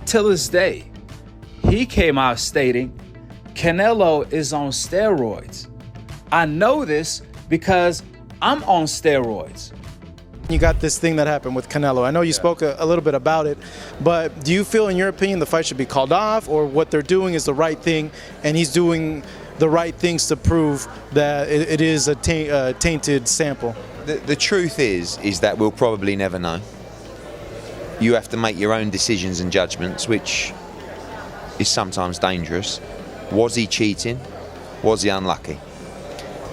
Till this day, he came out stating, Canelo is on steroids. I know this because I'm on steroids. You got this thing that happened with Canelo. I know you spoke a little bit about it, but do you feel, in your opinion, the fight should be called off, or what they're doing is the right thing, and he's doing the right things to prove that it is a tainted sample? The truth is that we'll probably never know. You have to make your own decisions and judgments, which is sometimes dangerous. Was he cheating? Was he unlucky?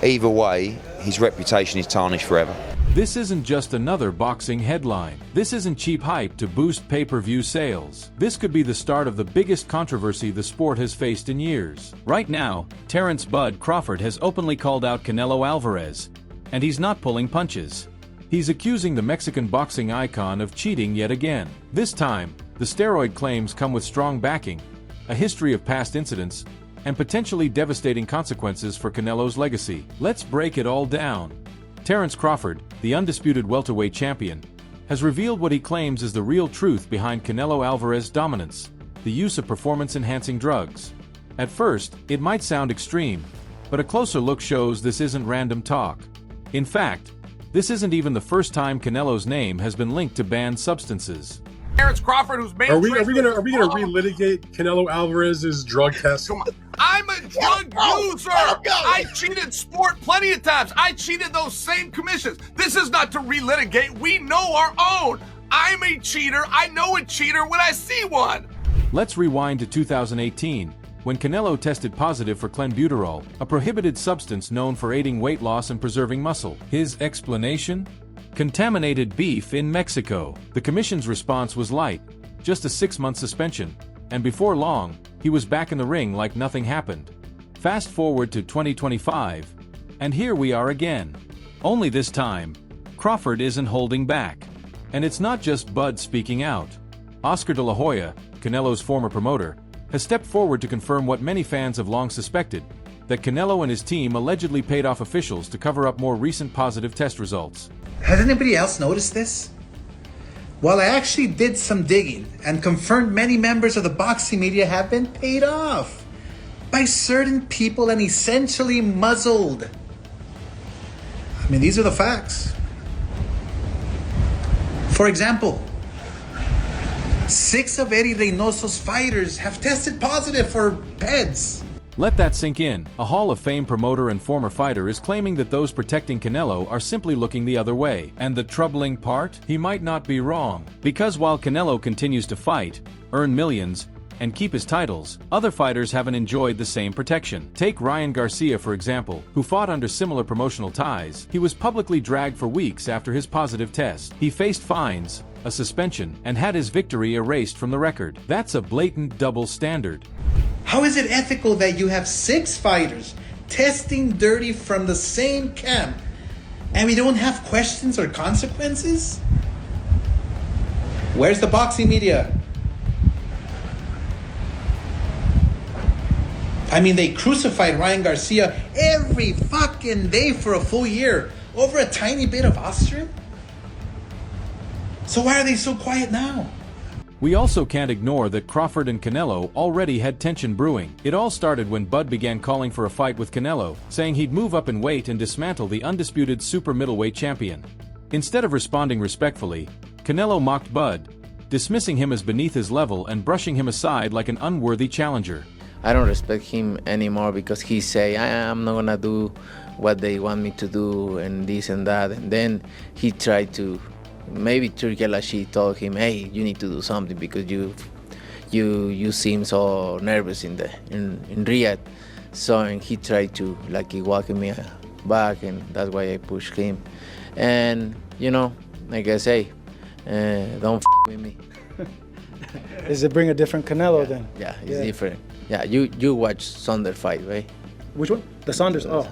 Either way, his reputation is tarnished forever. This isn't just another boxing headline. This isn't cheap hype to boost pay-per-view sales. This could be the start of the biggest controversy the sport has faced in years. Right now, Terence "Bud" Crawford has openly called out Canelo Alvarez, and he's not pulling punches. He's accusing the Mexican boxing icon of cheating yet again. This time, the steroid claims come with strong backing, a history of past incidents, and potentially devastating consequences for Canelo's legacy. Let's break it all down. Terence Crawford, the undisputed welterweight champion, has revealed what he claims is the real truth behind Canelo Alvarez's dominance: the use of performance-enhancing drugs. At first, it might sound extreme, but a closer look shows this isn't random talk. In fact, this isn't even the first time Canelo's name has been linked to banned substances. Terence Crawford, who's made. Are we gonna relitigate Canelo Alvarez's drug test? Come on. I'm a drug user. I cheated sport plenty of times. I cheated those same commissions. This is not to relitigate. We know our own. I'm a cheater. I know a cheater when I see one. Let's rewind to 2018, when Canelo tested positive for clenbuterol, a prohibited substance known for aiding weight loss and preserving muscle. His explanation? Contaminated beef in Mexico. The commission's response was light, just a 6-month suspension, and before long, he was back in the ring like nothing happened. Fast forward to 2025, and here we are again. Only this time, Crawford isn't holding back. And it's not just Bud speaking out. Oscar De La Hoya, Canelo's former promoter, has stepped forward to confirm what many fans have long suspected, that Canelo and his team allegedly paid off officials to cover up more recent positive test results. Has anybody else noticed this? Well, I actually did some digging and confirmed many members of the boxing media have been paid off by certain people and essentially muzzled. I mean, these are the facts. For example, 6 of Eddie Reynoso's fighters have tested positive for PEDs. Let that sink in. A Hall of Fame promoter and former fighter is claiming that those protecting Canelo are simply looking the other way. And the troubling part? He might not be wrong. Because while Canelo continues to fight, earn millions, and keep his titles, other fighters haven't enjoyed the same protection. Take Ryan Garcia, for example, who fought under similar promotional ties. He was publicly dragged for weeks after his positive test. He faced fines, a suspension, and had his victory erased from the record. That's a blatant double standard. How is it ethical that you have 6 fighters testing dirty from the same camp and we don't have questions or consequences? Where's the boxing media? I mean, they crucified Ryan Garcia every fucking day for a full year over a tiny bit of Austrian. So why are they so quiet now? We also can't ignore that Crawford and Canelo already had tension brewing. It all started when Bud began calling for a fight with Canelo, saying he'd move up in weight and dismantle the undisputed super middleweight champion. Instead of responding respectfully, Canelo mocked Bud, dismissing him as beneath his level and brushing him aside like an unworthy challenger. I don't respect him anymore because he say I'm not gonna do what they want me to do and this and that, and then he tried to. Maybe Turki Al-Ashi told him, "Hey, you need to do something because you seem so nervous in Riyadh." So and he tried to he walk me back, and that's why I pushed him. And like I say, don't with me. Does it bring a different Canelo then? Yeah, it's different. Yeah, you watch Saunders fight, right? Which one? The Saunders. Oh,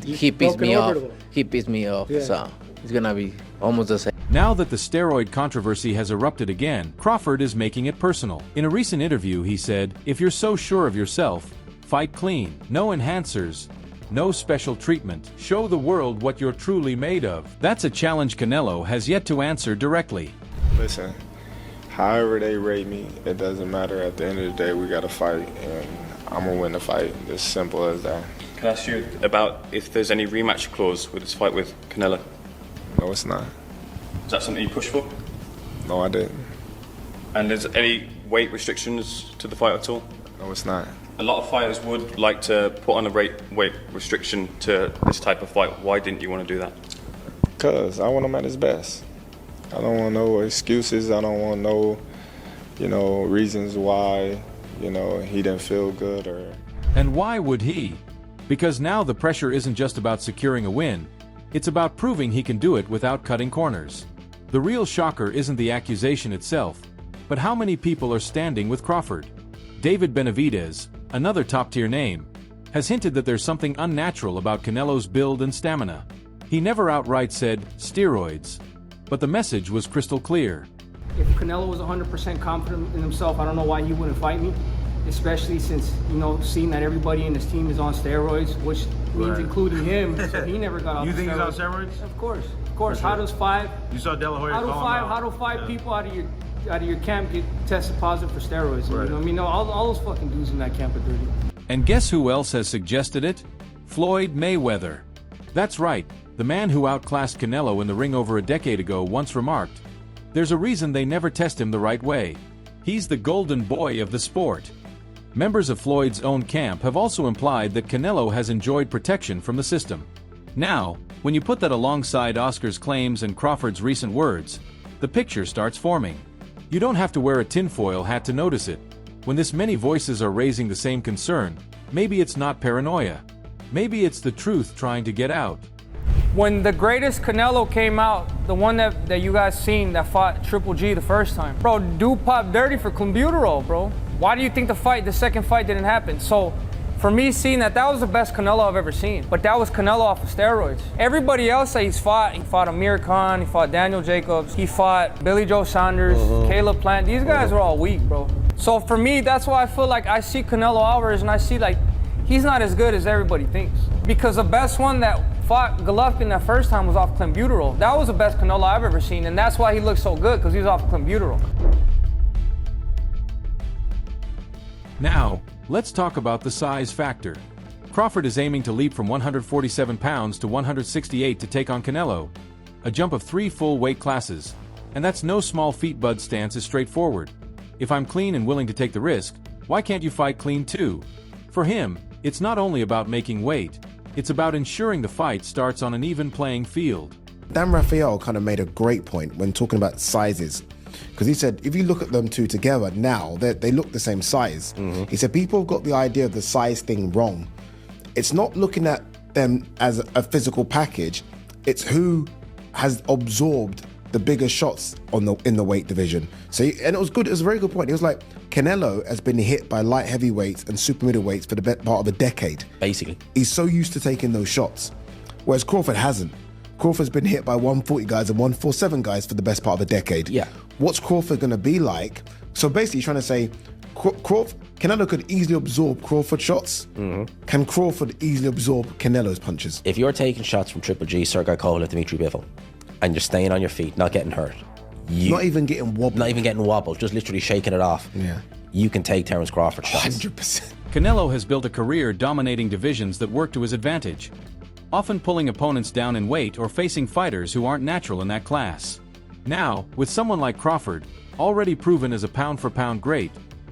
he pissed me off. He pissed me off. Yeah. So it's gonna be almost the same. Now that the steroid controversy has erupted again, Crawford is making it personal. In a recent interview, he said, "If you're so sure of yourself, fight clean. No enhancers, no special treatment. Show the world what you're truly made of." That's a challenge Canelo has yet to answer directly. Listen, However they rate me, it doesn't matter. At the end of the day, we got to fight, and I'm going to win the fight. As simple as that. Can I ask you about if there's any rematch clause with this fight with Canelo? No, it's not. Is that something you push for? No, I didn't. And is any weight restrictions to the fight at all? No, it's not. A lot of fighters would like to put on a weight restriction to this type of fight. Why didn't you want to do that? Because I want him at his best. I don't want no excuses. I don't want no, reasons why, he didn't feel good or... And why would he? Because now the pressure isn't just about securing a win, it's about proving he can do it without cutting corners. The real shocker isn't the accusation itself, but how many people are standing with Crawford. David Benavidez, another top-tier name, has hinted that there's something unnatural about Canelo's build and stamina. He never outright said steroids, but the message was crystal clear. If Canelo was 100% confident in himself, I don't know why he wouldn't fight me, especially since, seeing that everybody in his team is on steroids, which means including him, so he never got off the steroids. You think he's on steroids? Of course. Sure. How does You saw De La Hoya how do five people out of your camp get tested positive for steroids? Right. All those fucking dudes in that camp are dirty. And guess who else has suggested it? Floyd Mayweather. That's right, the man who outclassed Canelo in the ring over a decade ago once remarked, "There's a reason they never test him the right way. He's the golden boy of the sport." Members of Floyd's own camp have also implied that Canelo has enjoyed protection from the system. Now, when you put that alongside Oscar's claims and Crawford's recent words, the picture starts forming. You don't have to wear a tinfoil hat to notice it. When this many voices are raising the same concern, maybe it's not paranoia. Maybe it's the truth trying to get out. When the greatest Canelo came out, the one that you guys seen that fought Triple G the first time, bro, dude popped dirty for clenbuterol, bro. Why do you think the second fight didn't happen? So, for me, seeing that was the best Canelo I've ever seen. But that was Canelo off of steroids. Everybody else that he fought Amir Khan, he fought Daniel Jacobs, he fought Billy Joe Saunders, Caleb Plant. These guys are all weak, bro. So for me, that's why I feel like I see Canelo Alvarez and I see he's not as good as everybody thinks. Because the best one that fought Golovkin that first time was off clenbuterol. That was the best Canelo I've ever seen, and that's why he looked so good, because he was off clenbuterol. Now, let's talk about the size factor. Crawford is aiming to leap from 147 pounds to 168 to take on Canelo, a jump of 3 full weight classes, and that's no small feat. Bud's stance is straightforward. If I'm clean and willing to take the risk, why can't you fight clean too? For him, it's not only about making weight, it's about ensuring the fight starts on an even playing field. Dan Rafael kind of made a great point when talking about sizes. Because he said, if you look at them two together now, they look the same size. He said, people have got the idea of the size thing wrong. It's not looking at them as a physical package, it's who has absorbed the bigger shots in the weight division. So, and it was good, it was a very good point. He was like, Canelo has been hit by light heavyweights and super middleweights for the better part of a decade. Basically. He's so used to taking those shots, whereas Crawford hasn't. Crawford's been hit by 140 guys and 147 guys for the best part of a decade. Yeah. What's Crawford going to be like? So basically, trying to say, Canelo could easily absorb Crawford shots. Can Crawford easily absorb Canelo's punches? If you're taking shots from Triple G, Sergey Kovalev, Dimitri Bivol, and you're staying on your feet, not getting hurt, not even getting wobbled. Not even getting wobbled, just literally shaking it off. Yeah. You can take Terence Crawford shots. 100%. Canelo has built a career dominating divisions that work to his advantage, often pulling opponents down in weight or facing fighters who aren't natural in that class. Now, with someone like Crawford, already proven as a pound-for-pound great,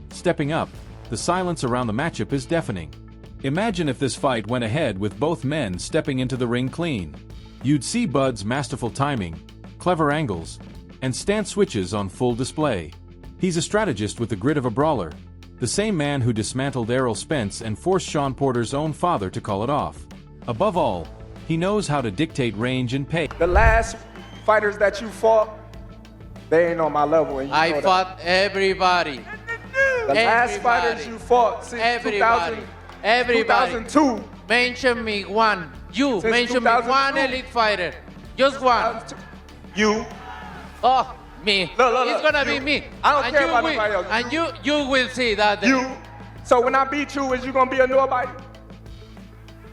stepping up, the silence around the matchup is deafening. Imagine if this fight went ahead with both men stepping into the ring clean. You'd see Bud's masterful timing, clever angles, and stance switches on full display. He's a strategist with the grit of a brawler, the same man who dismantled Errol Spence and forced Sean Porter's own father to call it off. Above all, he knows how to dictate range and pace. The last fighters that you fought, they ain't on my level. And I fought everybody. The last fighters you fought since 2002. Mention me one. You mention me one elite fighter. Just one. You. Oh, me. Look, it's gonna be me. I don't care about nobody else. And you will see that. You. So when I beat you, is you gonna be a nobody?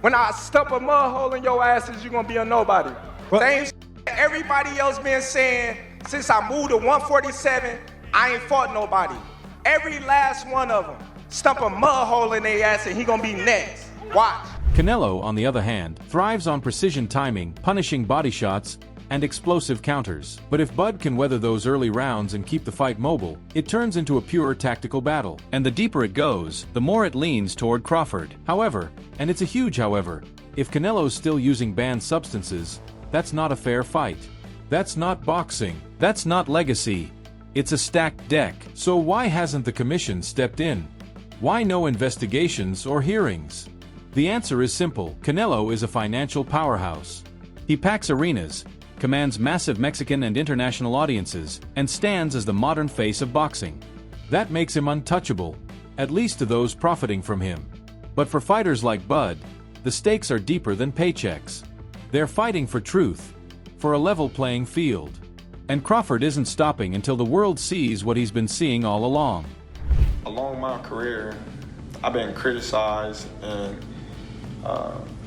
When I stuff a mud hole in your ass, is you gonna be a nobody? Same everybody else been saying since I moved to 147, I ain't fought nobody. Every last one of them. Stump a mud hole in their ass and he gonna be next. Watch. Canelo, on the other hand, thrives on precision timing, punishing body shots, and explosive counters. But if Bud can weather those early rounds and keep the fight mobile, it turns into a pure tactical battle. And the deeper it goes, the more it leans toward Crawford. However, and it's a huge however, if Canelo's still using banned substances, that's not a fair fight. That's not boxing. That's not legacy. It's a stacked deck. So why hasn't the commission stepped in? Why no investigations or hearings? The answer is simple. Canelo is a financial powerhouse. He packs arenas, commands massive Mexican and international audiences, and stands as the modern face of boxing. That makes him untouchable, at least to those profiting from him. But for fighters like Bud, the stakes are deeper than paychecks. They're fighting for truth, for a level playing field. And Crawford isn't stopping until the world sees what he's been seeing all along. Along my career, I've been criticized and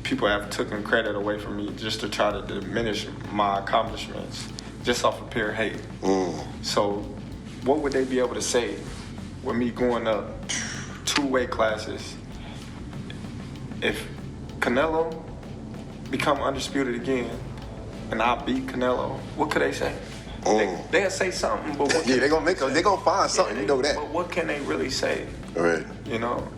people have taken credit away from me just to try to diminish my accomplishments just off of pure hate. So what would they be able to say with me going up 2 weight classes? If Canelo become undisputed again and I beat Canelo, what could they say? They'll say something, but what they're gonna find something, you know that. But what can they really say? Right. You know?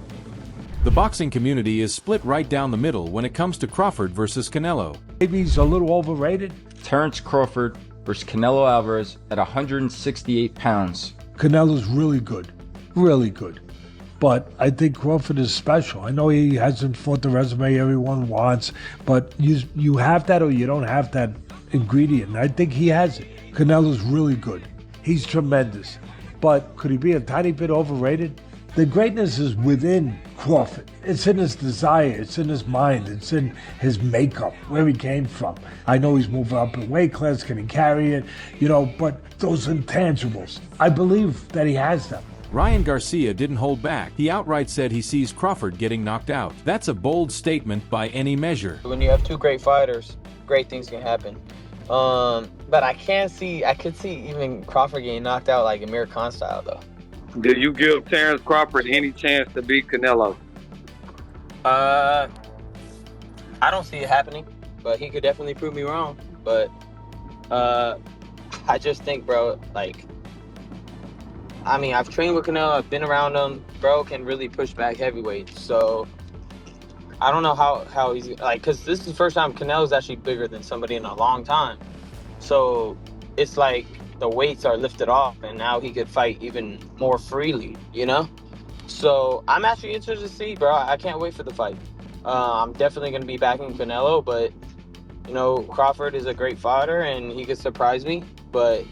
The boxing community is split right down the middle when it comes to Crawford versus Canelo. Maybe he's a little overrated. Terence Crawford versus Canelo Alvarez at 168 pounds. Canelo's really good. Really good. But I think Crawford is special. I know he hasn't fought the resume everyone wants, but you have that or you don't have that ingredient. I think he has it. Canelo's really good. He's tremendous. But could he be a tiny bit overrated? The greatness is within Crawford. It's in his desire, it's in his mind, it's in his makeup, where he came from. I know he's moving up in weight class, can he carry it? But those intangibles, I believe that he has them. Ryan Garcia didn't hold back. He outright said he sees Crawford getting knocked out. That's a bold statement by any measure. When you have 2 great fighters, great things can happen. But I could see even Crawford getting knocked out like Amir Khan style though. Do you give Terence Crawford any chance to beat Canelo? I don't see it happening, but he could definitely prove me wrong. But I just think, bro, I've trained with Canelo, I've been around him. Bro can really push back heavyweight. So I don't know how he's because this is the first time Canelo's actually bigger than somebody in a long time. So it's like the weights are lifted off and now he could fight even more freely, So I'm actually interested to see, bro. I can't wait for the fight. I'm definitely going to be backing Canelo, but, Crawford is a great fighter and he could surprise me. But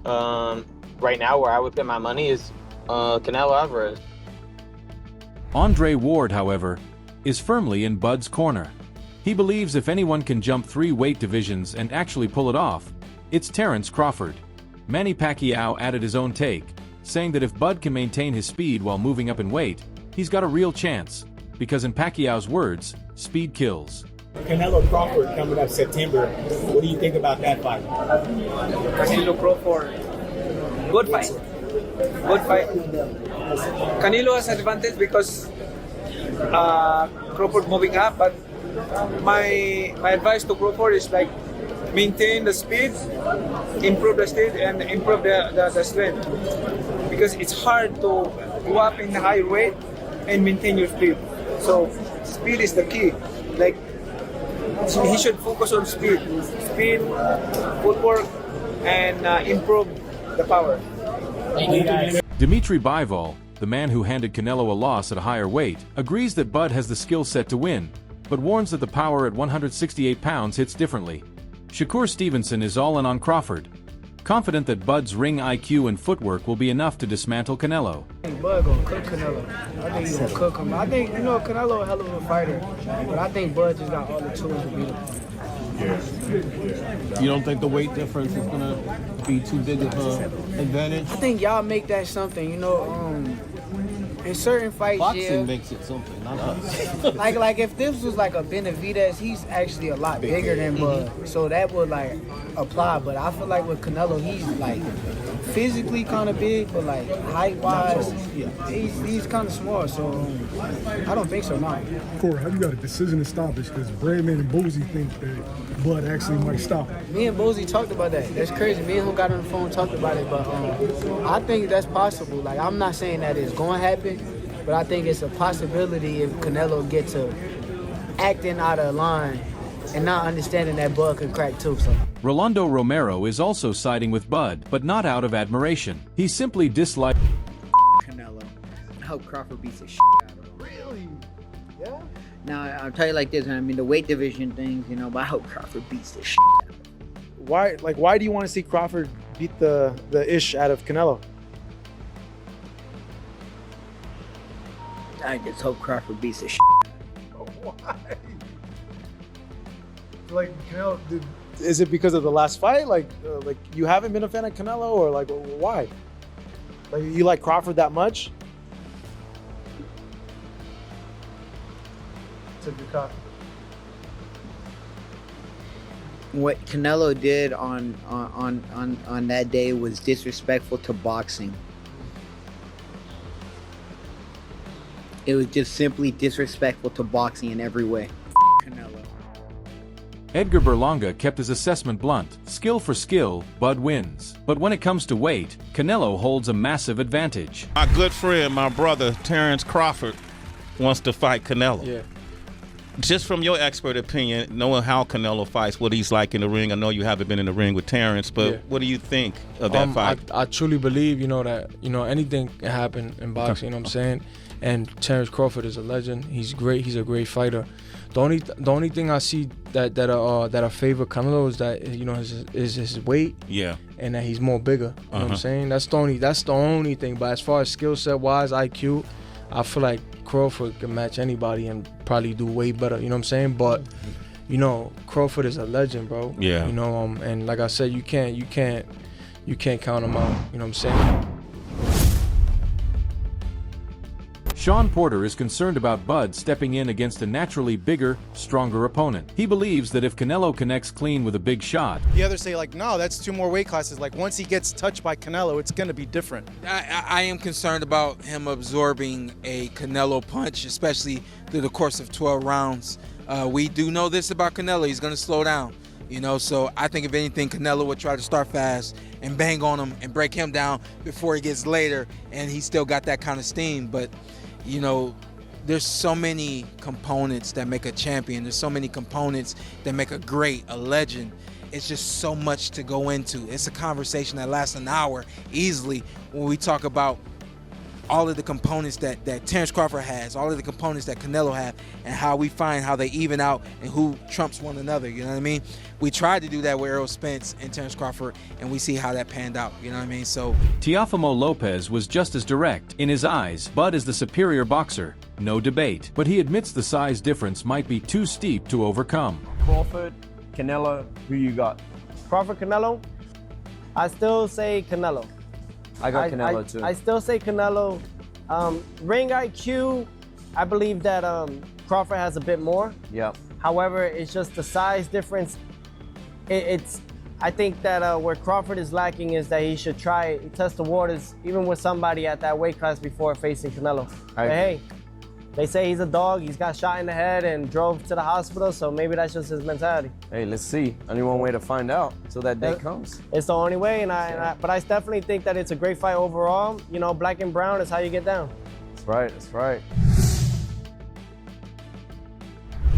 right now where I would put my money is Canelo Alvarez. Andre Ward, however, is firmly in Bud's corner. He believes if anyone can jump 3 weight divisions and actually pull it off, it's Terence Crawford. Manny Pacquiao added his own take, saying that if Bud can maintain his speed while moving up in weight, he's got a real chance, because in Pacquiao's words, speed kills. Canelo Crawford coming up September. What do you think about that fight? Canelo Crawford, good fight. Good fight. Canelo has advantage because Crawford moving up, but my advice to Crawford is maintain the speed, improve the speed, and improve the strength. Because it's hard to go up in the high weight and maintain your speed. So speed is the key. He should focus on speed, footwork, and improve the power. Dmitry Bivol, the man who handed Canelo a loss at a higher weight, agrees that Bud has the skill set to win, but warns that the power at 168 pounds hits differently. Shakur Stevenson is all in on Crawford, confident that Bud's ring IQ and footwork will be enough to dismantle Canelo. I think Bud gonna cook Canelo. I think he's gonna cook him. I think, Canelo a hell of a fighter, but I think Bud just got all the tools to beat him. You don't think the weight difference is gonna be too big of an advantage? I think y'all make that something, in certain fights, boxing makes it something, not us. like if this was like a Benavidez, he's actually a lot bigger than Bud, so that would apply. But I feel like with Canelo, he's physically kind of big, but like height-wise, he's kind of small. So I don't think so. No. Corey, how you got a decision to stop this? Because Bradman and Boozy think that Bud actually might stop it. Me and Boozy talked about that. That's crazy. Me and him got on the phone and talked about it, but I think that's possible. Like, I'm not saying that it's going to happen, but I think it's a possibility if Canelo gets to acting out of line and not understanding that Bud can crack too. So. Rolando Romero is also siding with Bud, but not out of admiration. He simply dislikes Canelo. I hope Crawford beats the shit out of him. Really? Yeah? Now, I'll tell you like this, I mean, the weight division things, you know, but I hope Crawford beats the shit out of him. Why do you want to see Crawford beat the ish out of Canelo? I just hope Crawford beats the shit out of him. Why? Like, Canelo, is it because of the last fight? Like you haven't been a fan of Canelo, or like why? Like, you like Crawford that much? It's a good cop. What Canelo did on that day was disrespectful to boxing. It was just simply disrespectful to boxing in every way. Canelo. Edgar Berlanga kept his assessment blunt. Skill for skill, Bud wins. But when it comes to weight, Canelo holds a massive advantage. My good friend, my brother, Terence Crawford, wants to fight Canelo. Yeah. Just from your expert opinion, knowing how Canelo fights, what he's like in the ring, I know you haven't been in the ring with Terence, but what do you think of that fight? I truly believe, that, anything can happen in boxing, you know what I'm saying? And Terence Crawford is a legend. He's great. He's a great fighter. The only thing I see that I favor Canelo is that his weight. Yeah. And that he's more bigger. You know what I'm saying? That's the only thing. But as far as skill set wise, IQ, I feel like Crawford can match anybody and probably do way better. You know what I'm saying? But Crawford is a legend, bro. Yeah. And like I said, you can't count him out. You know what I'm saying? Sean Porter is concerned about Bud stepping in against a naturally bigger, stronger opponent. He believes that if Canelo connects clean with a big shot, The others say like, no, that's 2 more weight classes. Like, once he gets touched by Canelo, it's gonna be different. I am concerned about him absorbing a Canelo punch, especially through the course of 12 rounds. We do know this about Canelo. He's gonna slow down. So I think if anything, Canelo would try to start fast and bang on him and break him down before he gets later, and he still got that kind of steam. But there's so many components that make a champion. There's so many components that make a great, a legend. It's just so much to go into. It's a conversation that lasts an hour easily when we talk about all of the components that Terence Crawford has, all of the components that Canelo have, and how we find how they even out and who trumps one another, you know what I mean? We tried to do that with Errol Spence and Terence Crawford, and we see how that panned out, you know what I mean? So Teofimo Lopez was just as direct. In his eyes, Bud is the superior boxer, no debate. But he admits the size difference might be too steep to overcome. Crawford, Canelo, who you got? Crawford, Canelo? I still say Canelo. I got Canelo too. I still say Canelo. Ring IQ, I believe that Crawford has a bit more. Yeah. However, it's just the size difference. I think that where Crawford is lacking is that he should test the waters even with somebody at that weight class before facing Canelo. But hey, they say he's a dog. He's got shot in the head and drove to the hospital, so maybe that's just his mentality. Hey, let's see. Only one way to find out until that day comes. It's the only way, but I definitely think that it's a great fight overall. Black and brown is how you get down. That's right, that's right.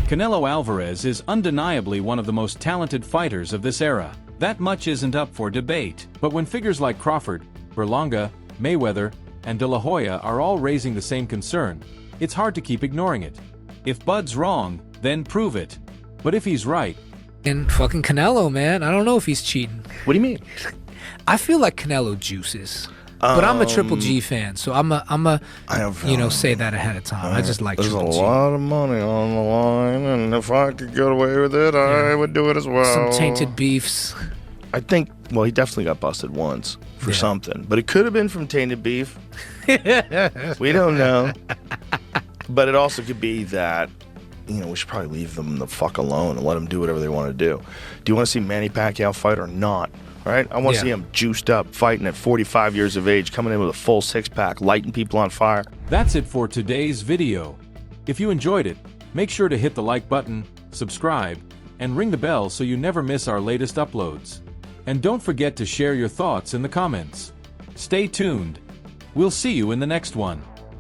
Canelo Alvarez is undeniably one of the most talented fighters of this era. That much isn't up for debate. But when figures like Crawford, Berlanga, Mayweather, and De La Hoya are all raising the same concern, it's hard to keep ignoring it. If Bud's wrong, then prove it. But if he's right... And fucking Canelo, man. I don't know if he's cheating. What do you mean? I feel like Canelo juices. But I'm a Triple G fan, so I'm a say that ahead of time. I just like Triple G. There's a lot of money on the line, and if I could get away with it, I would do it as well. Some tainted beefs. I think, he definitely got busted once for something, but it could have been from tainted beef. We don't know. But it also could be that, we should probably leave them the fuck alone and let them do whatever they want to do. Do you want to see Manny Pacquiao fight or not? right? I want to Yeah. see him juiced up, fighting at 45 years of age, coming in with a full six-pack, lighting people on fire. That's it for today's video. If you enjoyed it, make sure to hit the like button, subscribe, and ring the bell so you never miss our latest uploads. And don't forget to share your thoughts in the comments. Stay tuned. We'll see you in the next one.